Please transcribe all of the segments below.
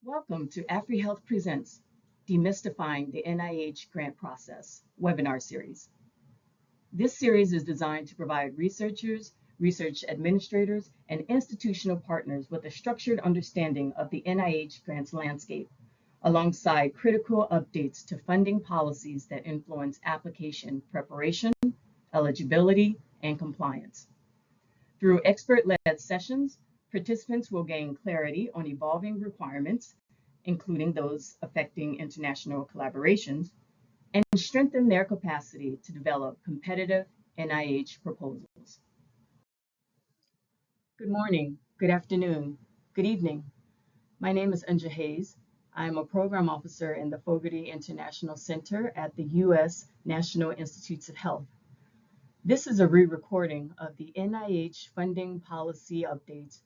Welcome to AfriHealth Presents Demystifying the NIH Grant Process webinar series. This series is designed to provide researchers, research administrators, and institutional partners with a structured understanding of the NIH grants landscape, alongside critical updates to funding policies that influence application preparation, eligibility, and compliance. Through expert-led sessions, participants will gain clarity on evolving requirements, including those affecting international collaborations, and strengthen their capacity to develop competitive NIH proposals. Good morning, good afternoon, good evening. My name is Unja Hayes. I'm a program officer in the Fogarty International Center at the U.S. National Institutes of Health. This is a re-recording of the NIH Funding Policy Update,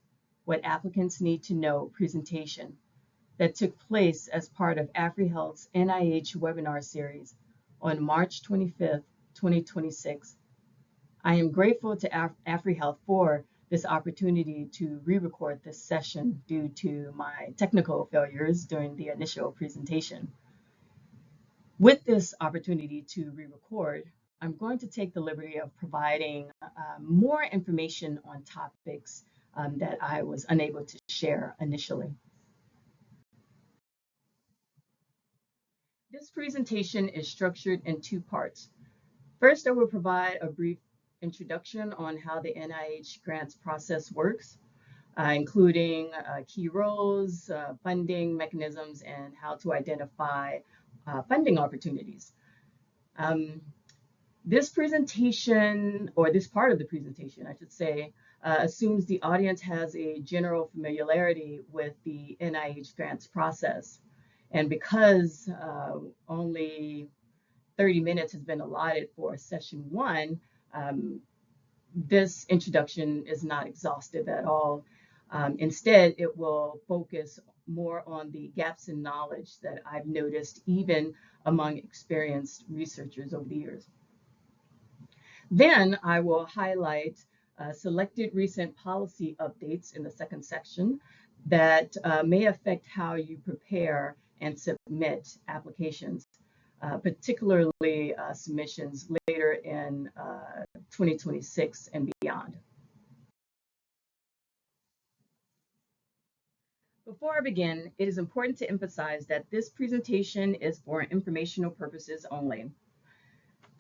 What Applicants Need to Know presentation that took place as part of AfriHealth's NIH webinar series on March 25th, 2026. I am grateful to AfriHealth for this opportunity to re-record this session due to my technical failures during the initial presentation. With this opportunity to re-record, I'm going to take the liberty of providing more information on topics that I was unable to share initially. This presentation is structured in two parts. First, I will provide a brief introduction on how the NIH grants process works, including key roles, funding mechanisms, and how to identify funding opportunities. This presentation, or this part of the presentation, I should say, assumes the audience has a general familiarity with the NIH grants process. And because only 30 minutes has been allotted for session one, this introduction is not exhaustive at all. Instead, it will focus more on the gaps in knowledge that I've noticed even among experienced researchers over the years. Then I will highlight selected recent policy updates in the second section that may affect how you prepare and submit applications, particularly submissions later in 2026 and beyond. Before I begin, it is important to emphasize that this presentation is for informational purposes only.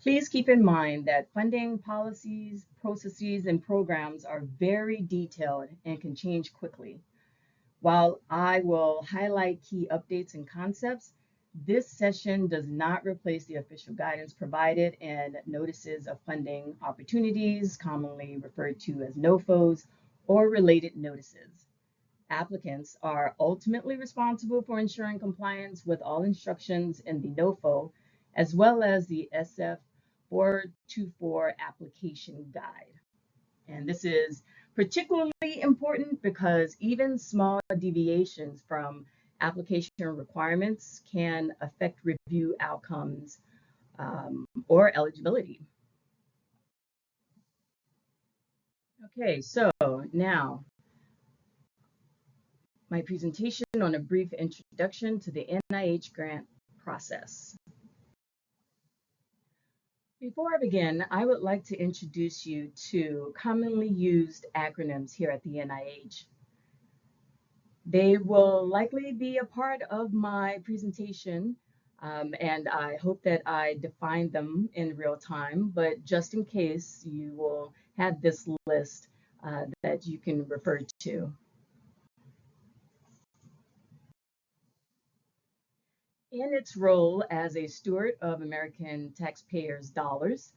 Please keep in mind that funding policies, processes, and programs are very detailed and can change quickly. While I will highlight key updates and concepts, this session does not replace the official guidance provided in notices of funding opportunities, commonly referred to as NOFOs, or related notices. Applicants are ultimately responsible for ensuring compliance with all instructions in the NOFO, as well as the SF 424 application guide. And this is particularly important because even small deviations from application requirements can affect review outcomes or eligibility. Okay, so now my presentation on a brief introduction to the NIH grant process. Before I begin, I would like to introduce you to commonly used acronyms here at the NIH. They will likely be a part of my presentation, and I hope that I define them in real time, but just in case, you will have this list that you can refer to. In its role as a steward of American taxpayers' dollars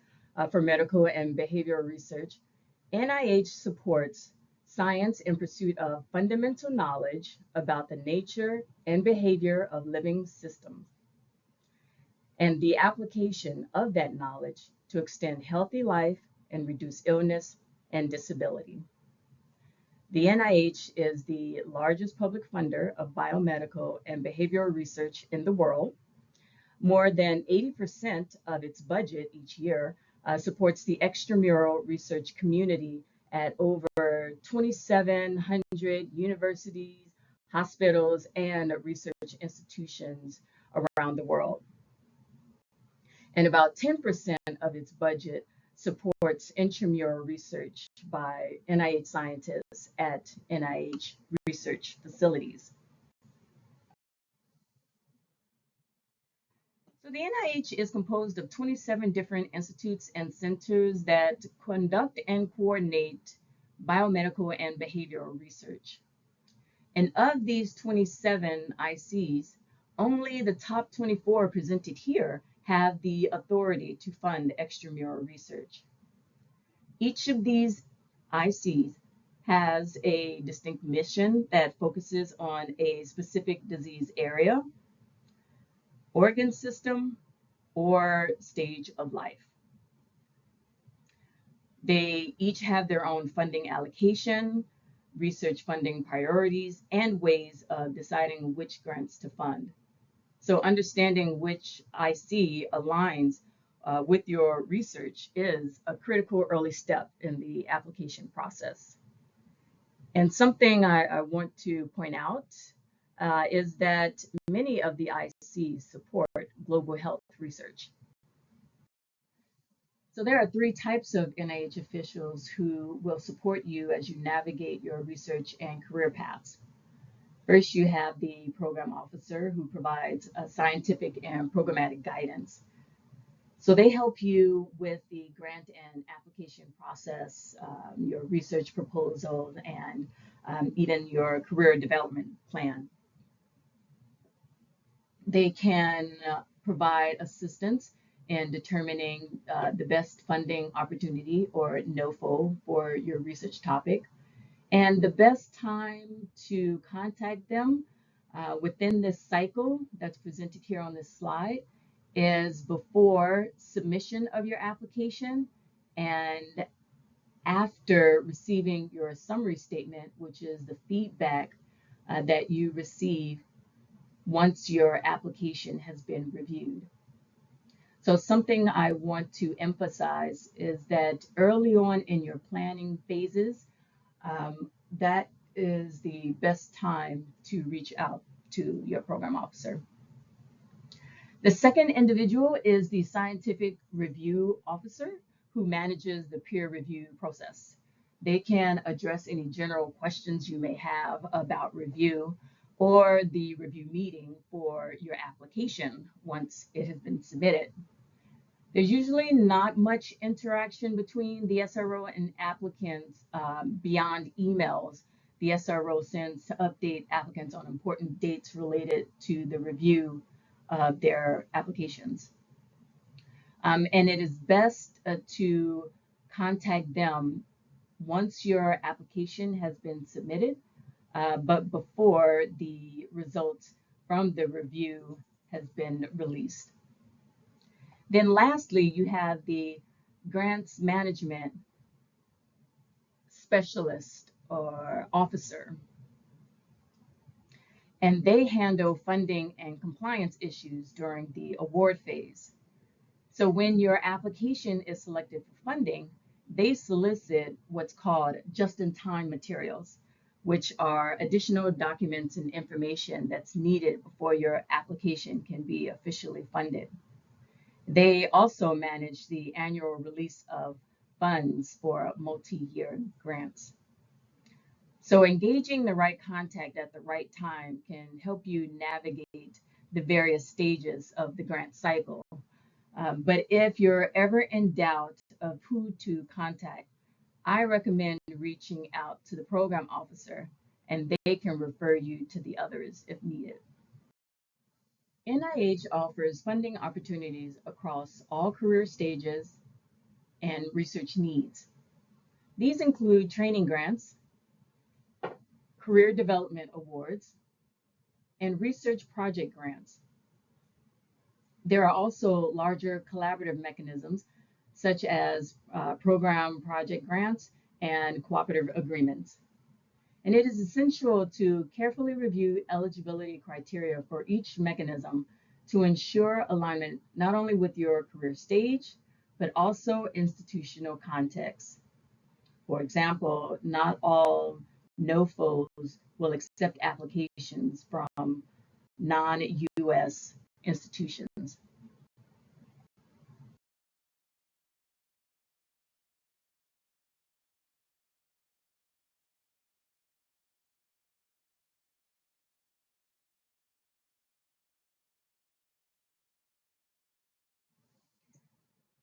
for medical and behavioral research, NIH supports science in pursuit of fundamental knowledge about the nature and behavior of living systems, and the application of that knowledge to extend healthy life and reduce illness and disability. The NIH is the largest public funder of biomedical and behavioral research in the world. More than 80% of its budget each year supports the extramural research community at over 2,700 universities, hospitals, and research institutions around the world. And about 10% of its budget supports intramural research by NIH scientists at NIH research facilities. So the NIH is composed of 27 different institutes and centers that conduct and coordinate biomedical and behavioral research. And of these 27 ICs, only the top 24 presented here have the authority to fund extramural research. Each of these ICs has a distinct mission that focuses on a specific disease area, organ system, or stage of life. They each have their own funding allocation, research funding priorities, and ways of deciding which grants to fund. So understanding which IC aligns with your research is a critical early step in the application process. And something I want to point out is that many of the ICs support global health research. So there are three types of NIH officials who will support you as you navigate your research and career paths. First, you have the program officer who provides scientific and programmatic guidance. So they help you with the grant and application process, your research proposals, and even your career development plan. They can provide assistance in determining the best funding opportunity or NOFO for your research topic. And the best time to contact them within this cycle that's presented here on this slide is before submission of your application and after receiving your summary statement, which is the feedback that you receive once your application has been reviewed. So something I want to emphasize is that early on in your planning phases, that is the best time to reach out to your program officer. The second individual is the scientific review officer who manages the peer review process. They can address any general questions you may have about review or the review meeting for your application once it has been submitted. There's usually not much interaction between the SRO and applicants beyond emails. The SRO sends to update applicants on important dates related to the review of their applications. And it is best to contact them once your application has been submitted, but before the results from the review has been released. Then lastly, you have the grants management specialist or officer, and they handle funding and compliance issues during the award phase. So when your application is selected for funding, they solicit what's called just-in-time materials, which are additional documents and information that's needed before your application can be officially funded. They also manage the annual release of funds for multi-year grants. So engaging the right contact at the right time can help you navigate the various stages of the grant cycle. But if you're ever in doubt of who to contact, I recommend reaching out to the program officer and they can refer you to the others if needed. NIH offers funding opportunities across all career stages and research needs. These include training grants, career development awards, and research project grants. There are also larger collaborative mechanisms such as program project grants and cooperative agreements. And it is essential to carefully review eligibility criteria for each mechanism to ensure alignment not only with your career stage, but also institutional context. For example, not all NOFOs will accept applications from non-US institutions.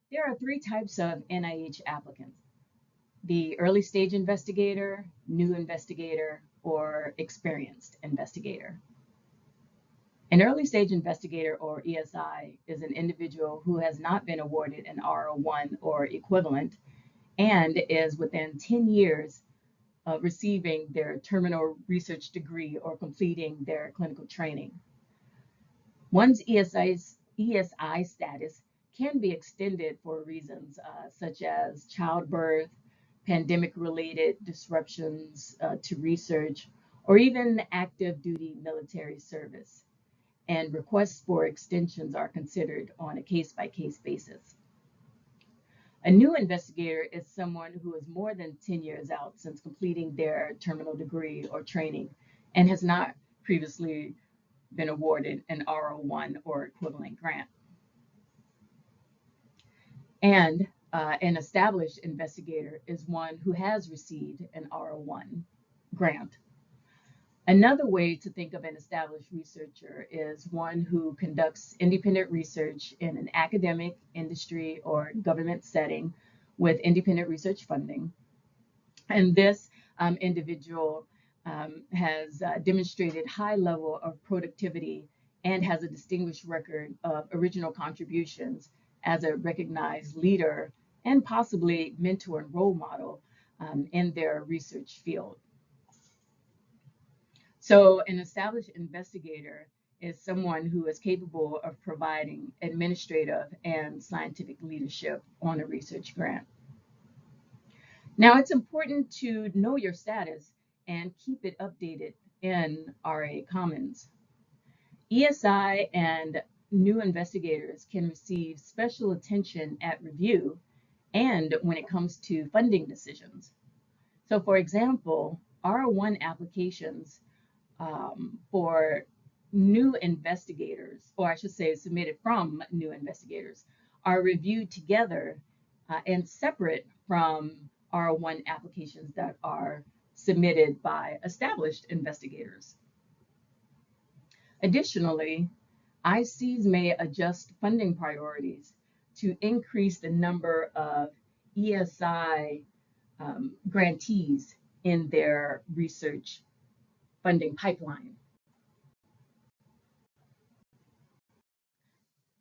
There are three types of NIH applicants: the early stage investigator, new investigator, or experienced investigator. An early stage investigator, or ESI, is an individual who has not been awarded an R01 or equivalent and is within 10 years of receiving their terminal research degree or completing their clinical training. One's ESI status can be extended for reasons such as childbirth, pandemic-related disruptions to research, or even active duty military service. And requests for extensions are considered on a case-by-case basis. A new investigator is someone who is more than 10 years out since completing their terminal degree or training and has not previously been awarded an R01 or equivalent grant. And an established investigator is one who has received an R01 grant. Another way to think of an established researcher is one who conducts independent research in an academic, industry, or government setting with independent research funding. And this individual has demonstrated high level of productivity and has a distinguished record of original contributions as a recognized leader and possibly mentor and role model in their research field. So an established investigator is someone who is capable of providing administrative and scientific leadership on a research grant. Now, it's important to know your status and keep it updated in RA Commons. ESI and new investigators can receive special attention at review and when it comes to funding decisions. So for example, R01 applications for new investigators, or I should say submitted from new investigators, are reviewed together and separate from R01 applications that are submitted by established investigators. Additionally, ICs may adjust funding priorities to increase the number of ESI grantees in their research funding pipeline.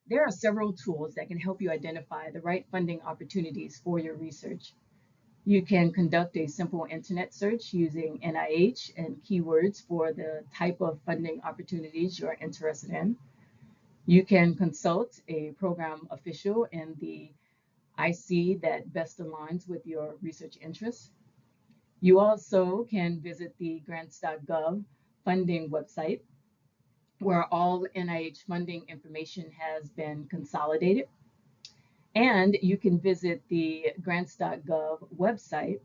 There are several tools that can help you identify the right funding opportunities for your research. You can conduct a simple internet search using NIH and keywords for the type of funding opportunities you're interested in. You can consult a program official in the IC that best aligns with your research interests. You also can visit the grants.gov funding website, where all NIH funding information has been consolidated. And you can visit the grants.gov website,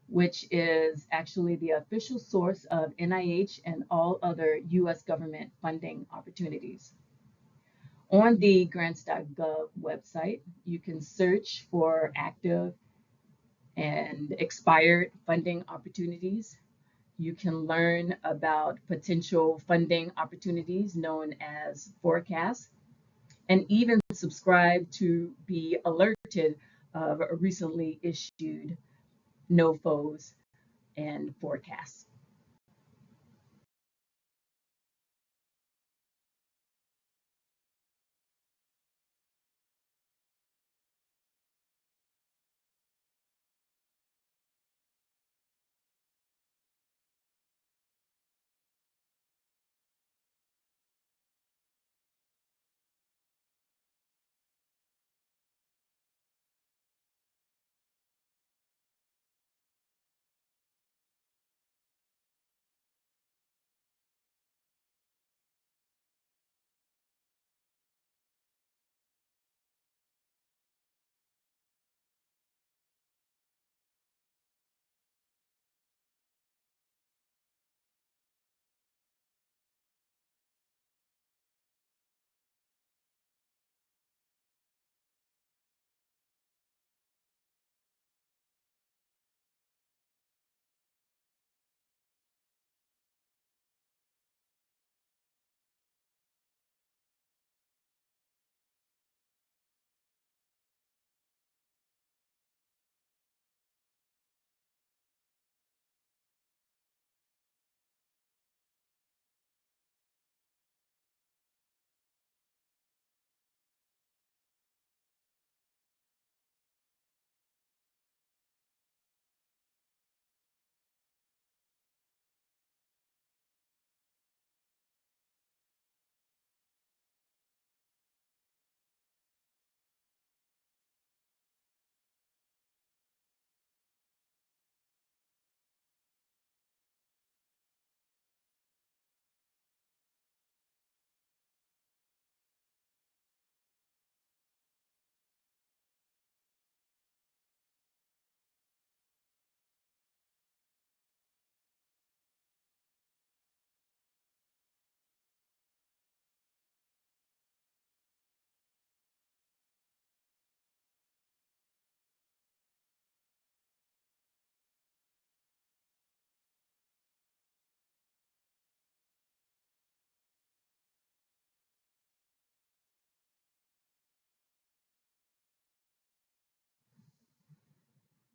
which is actually the official source of NIH and all other US government funding opportunities. On the grants.gov website, you can search for active and expired funding opportunities. You can learn about potential funding opportunities known as forecasts, and even subscribe to be alerted of recently issued NOFOs and forecasts.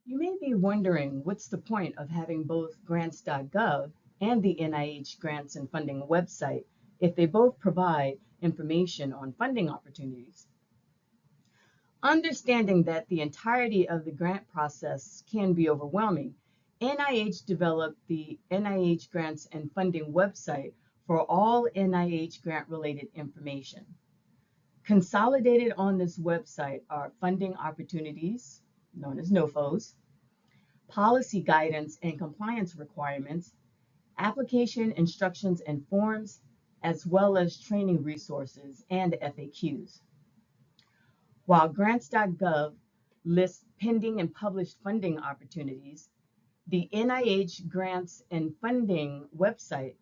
You may be wondering what's the point of having both grants.gov and the NIH Grants and Funding website if they both provide information on funding opportunities. Understanding that the entirety of the grant process can be overwhelming, NIH developed the NIH Grants and Funding website for all NIH grant-related information. Consolidated on this website are funding opportunities, known as NOFOs, policy guidance and compliance requirements, application instructions and forms, as well as training resources and FAQs. While grants.gov lists pending and published funding opportunities, the NIH Grants and Funding website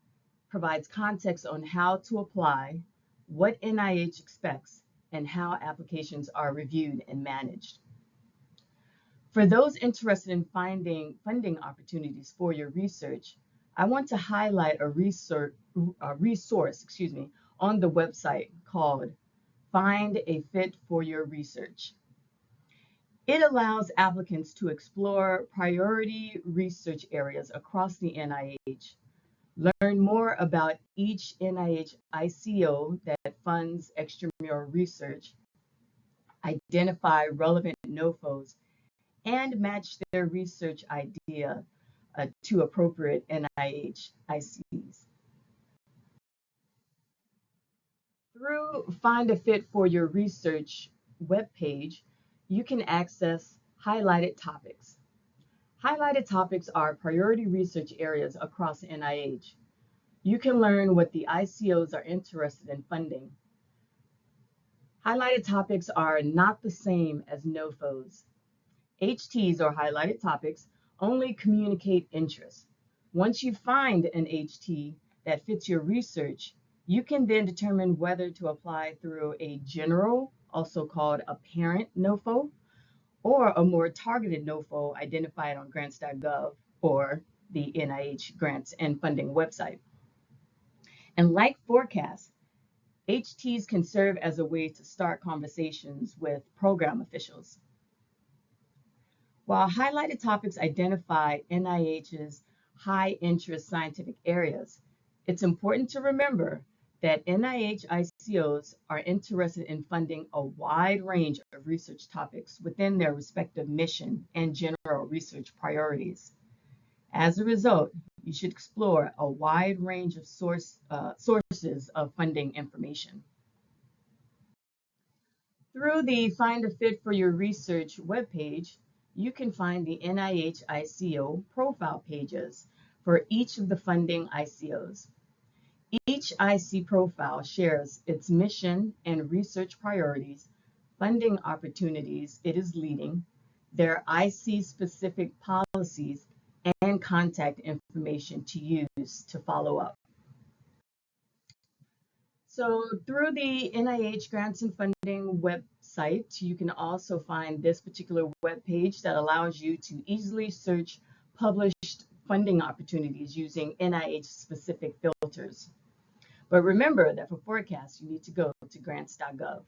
provides context on how to apply, what NIH expects, and how applications are reviewed and managed. For those interested in finding funding opportunities for your research, I want to highlight a resource on the website called Find a Fit for Your Research. It allows applicants to explore priority research areas across the NIH, learn more about each NIH ICO that funds extramural research, identify relevant NOFOs, and match their research idea to appropriate NIH ICs. Through Find a Fit for Your Research webpage, you can access highlighted topics. Highlighted topics are priority research areas across NIH. You can learn what the ICOs are interested in funding. Highlighted topics are not the same as NOFOs. HTs, or highlighted topics, only communicate interest. Once you find an HT that fits your research, you can then determine whether to apply through a general, also called a parent NOFO, or a more targeted NOFO identified on grants.gov or the NIH Grants and Funding website. And like forecasts, HTs can serve as a way to start conversations with program officials. While highlighted topics identify NIH's high-interest scientific areas, it's important to remember that NIH ICOs are interested in funding a wide range of research topics within their respective mission and general research priorities. As a result, you should explore a wide range of sources of funding information. Through the Find a Fit for Your Research webpage, you can find the NIH ICO profile pages for each of the funding ICOs. Each IC profile shares its mission and research priorities, funding opportunities it is leading, their IC-specific policies, and contact information to use to follow up. So through the NIH Grants and Funding website, you can also find this particular web page that allows you to easily search published funding opportunities using NIH-specific filters. But remember that for forecasts, you need to go to grants.gov.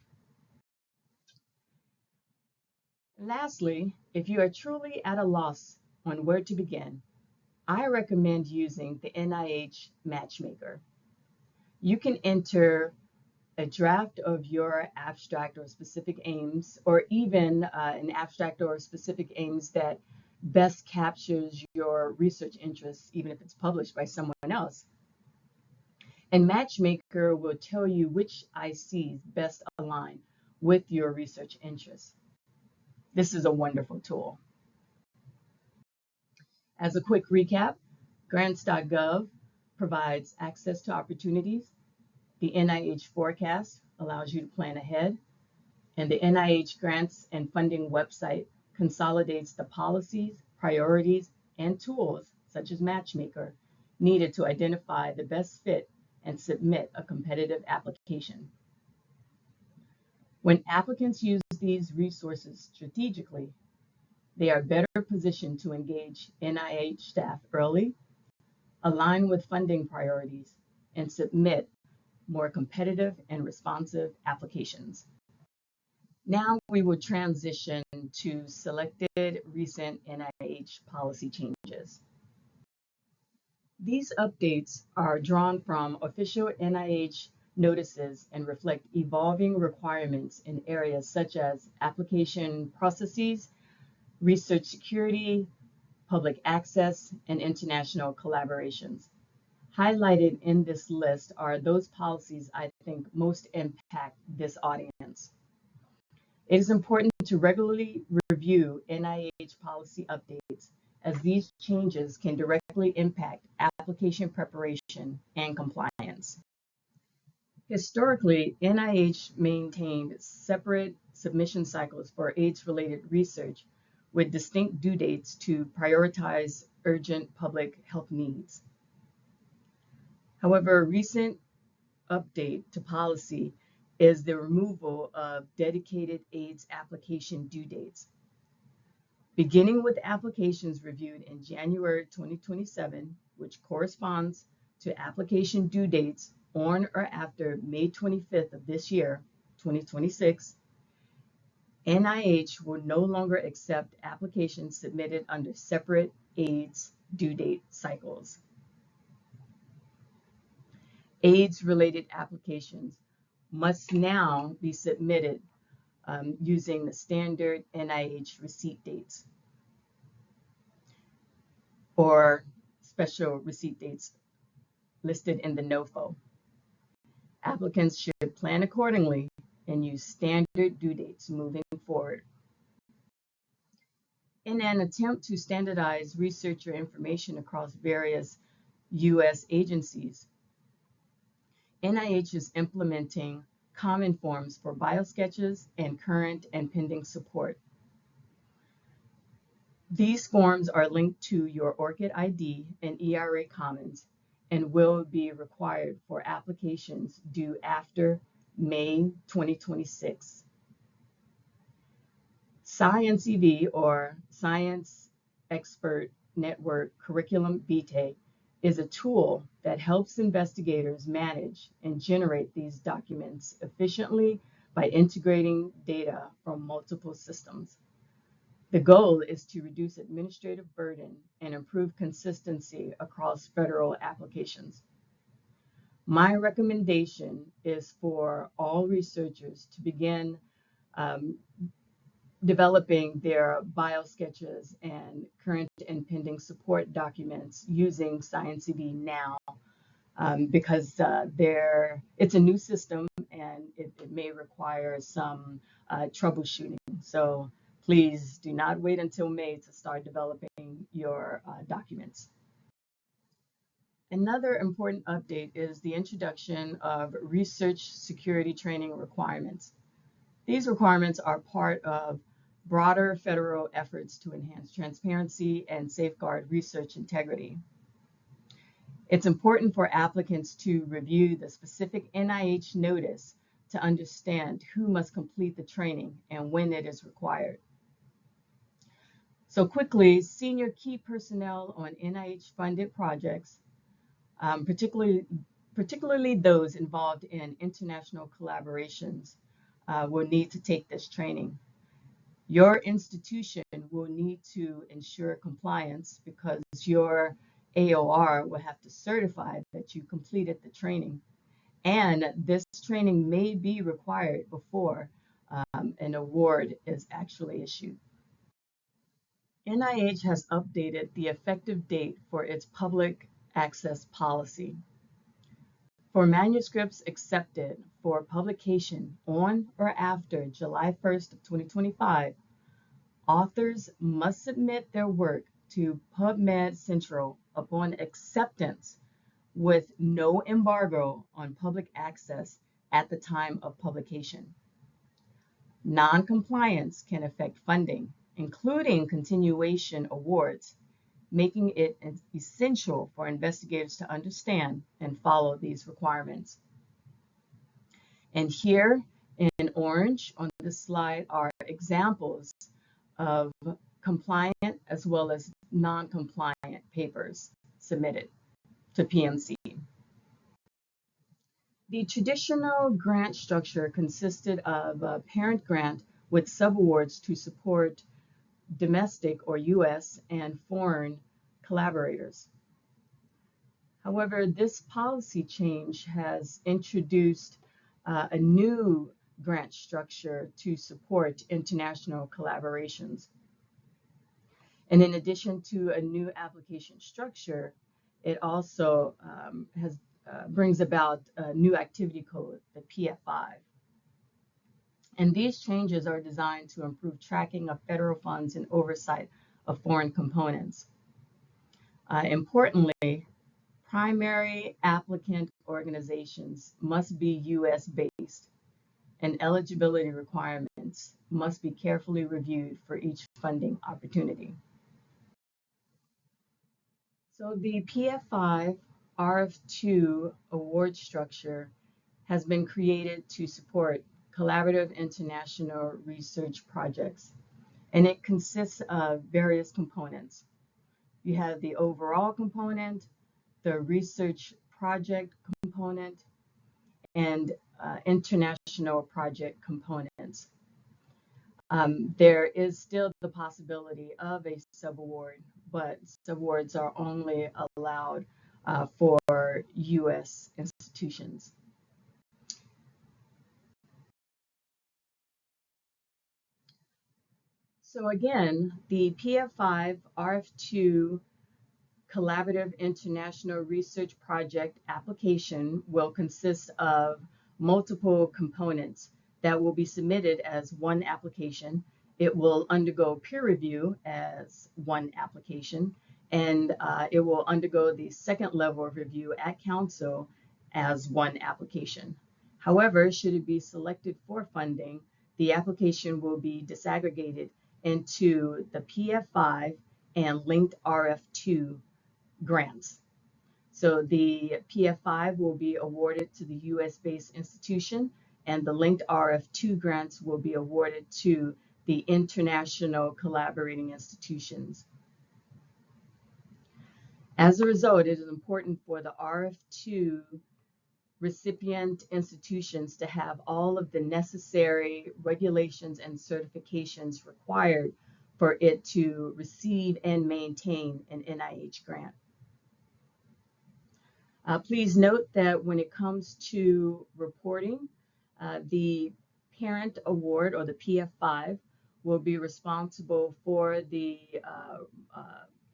Lastly, if you are truly at a loss on where to begin, I recommend using the NIH Matchmaker. You can enter a draft of your abstract or specific aims, or even an abstract or specific aims that best captures your research interests, even if it's published by someone else. And Matchmaker will tell you which ICs best align with your research interests. This is a wonderful tool. As a quick recap, grants.gov provides access to opportunities. The NIH forecast allows you to plan ahead. And the NIH Grants and Funding website consolidates the policies, priorities, and tools, such as Matchmaker, needed to identify the best fit and submit a competitive application. When applicants use these resources strategically, they are better positioned to engage NIH staff early, align with funding priorities, and submit more competitive and responsive applications. Now we will transition to selected recent NIH policy changes. These updates are drawn from official NIH notices and reflect evolving requirements in areas such as application processes, research security, public access, and international collaborations. Highlighted in this list are those policies I think most impact this audience. It is important to regularly review NIH policy updates as these changes can directly impact application preparation and compliance. Historically, NIH maintained separate submission cycles for AIDS-related research with distinct due dates to prioritize urgent public health needs. However, a recent update to policy is the removal of dedicated AIDS application due dates. Beginning with applications reviewed in January 2027, which corresponds to application due dates on or after May 25th of this year, 2026, NIH will no longer accept applications submitted under separate AIDS due date cycles. AIDS-related applications must now be submitted using the standard NIH receipt dates or special receipt dates listed in the NOFO. Applicants should plan accordingly and use standard due dates moving forward. In an attempt to standardize researcher information across various U.S. agencies, NIH is implementing common forms for biosketches and current and pending support. These forms are linked to your ORCID ID and ERA Commons and will be required for applications due after May 2026. ScienceEV, or Science Expert Network Curriculum Vitae, is a tool that helps investigators manage and generate these documents efficiently by integrating data from multiple systems. The goal is to reduce administrative burden and improve consistency across federal applications. My recommendation is for all researchers to begin developing their biosketches and current and pending support documents using ScienceEV now because it's a new system and it may require some troubleshooting. So please do not wait until May to start developing your documents. Another important update is the introduction of research security training requirements. These requirements are part of broader federal efforts to enhance transparency and safeguard research integrity. It's important for applicants to review the specific NIH notice to understand who must complete the training and when it is required. So quickly, senior key personnel on NIH-funded projects, particularly those involved in international collaborations, will need to take this training. Your institution will need to ensure compliance because your AOR will have to certify that you completed the training. And this training may be required before an award is actually issued. NIH has updated the effective date for its public access policy. For manuscripts accepted for publication on or after July 1st of 2025, authors must submit their work to PubMed Central upon acceptance with no embargo on public access at the time of publication. Non-compliance can affect funding, including continuation awards, making it essential for investigators to understand and follow these requirements. And here in orange on this slide are examples of compliant as well as non-compliant papers submitted to PMC. The traditional grant structure consisted of a parent grant with subawards to support domestic or U.S. and foreign collaborators. However, this policy change has introduced a new grant structure to support international collaborations. And in addition to a new application structure, it also brings about a new activity code, the PF5. And these changes are designed to improve tracking of federal funds and oversight of foreign components. Importantly, primary applicant organizations must be U.S. based, and eligibility requirements must be carefully reviewed for each funding opportunity. So the PF5 RF2 award structure has been created to support collaborative international research projects, and it consists of various components. You have the overall component, the research project component, and international project components. There is still the possibility of a subaward, but subawards are only allowed for U.S. institutions. So again, the PF5 RF2 Collaborative International Research Project application will consist of multiple components that will be submitted as one application. It will undergo peer review as one application, and it will undergo the second level of review at council as one application. However, should it be selected for funding, the application will be disaggregated into the PF5 and linked RF2 grants. So the PF5 will be awarded to the US-based institution, and the linked RF2 grants will be awarded to the international collaborating institutions. As a result, it is important for the RF2 recipient institutions to have all of the necessary regulations and certifications required for it to receive and maintain an NIH grant. Please note that when it comes to reporting, the parent award, or the PF5, will be responsible for the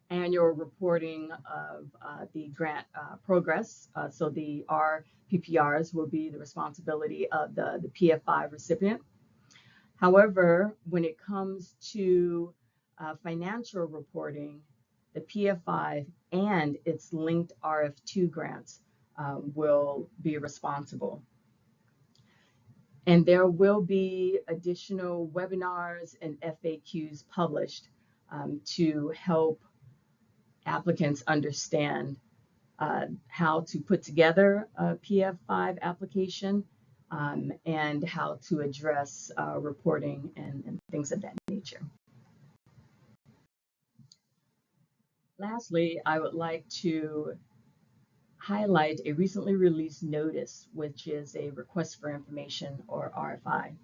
annual reporting of the grant progress. So the RPPRs will be the responsibility of the PF5 recipient. However, when it comes to financial reporting, the PF5 and its linked RF2 grants will be responsible. And there will be additional webinars and FAQs published to help applicants understand how to put together a PF5 application and how to address reporting and things of that nature. Lastly, I would like to highlight a recently released notice, which is a request for information, or RFI.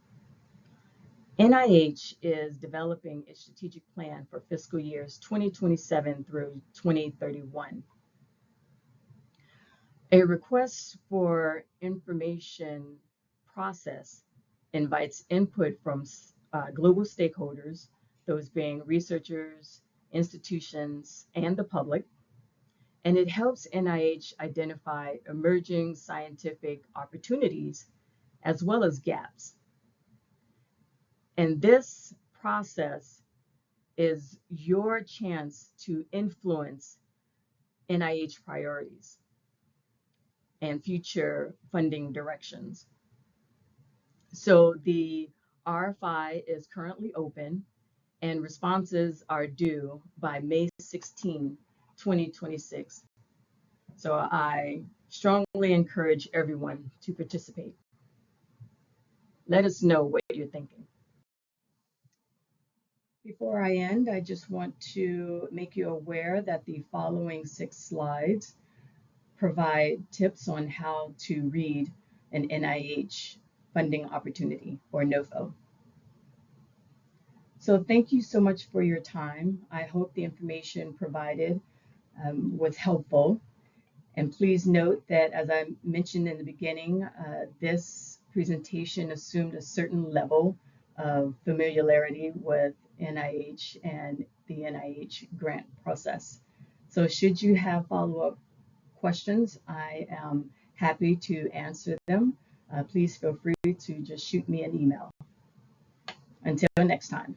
NIH is developing a strategic plan for fiscal years 2027 through 2031. A request for information process invites input from global stakeholders, those being researchers, institutions, and the public, and it helps NIH identify emerging scientific opportunities as well as gaps. And this process is your chance to influence NIH priorities and future funding directions. So the RFI is currently open, and responses are due by May 16, 2026. So I strongly encourage everyone to participate. Let us know what you're thinking. Before I end, I just want to make you aware that the following 6 slides provide tips on how to read an NIH funding opportunity, or NOFO. So thank you so much for your time. I hope the information provided was helpful. And please note that, as I mentioned in the beginning, this presentation assumed a certain level of familiarity with NIH and the NIH grant process. So should you have follow-up questions, I am happy to answer them. Please feel free to just shoot me an email. Until next time.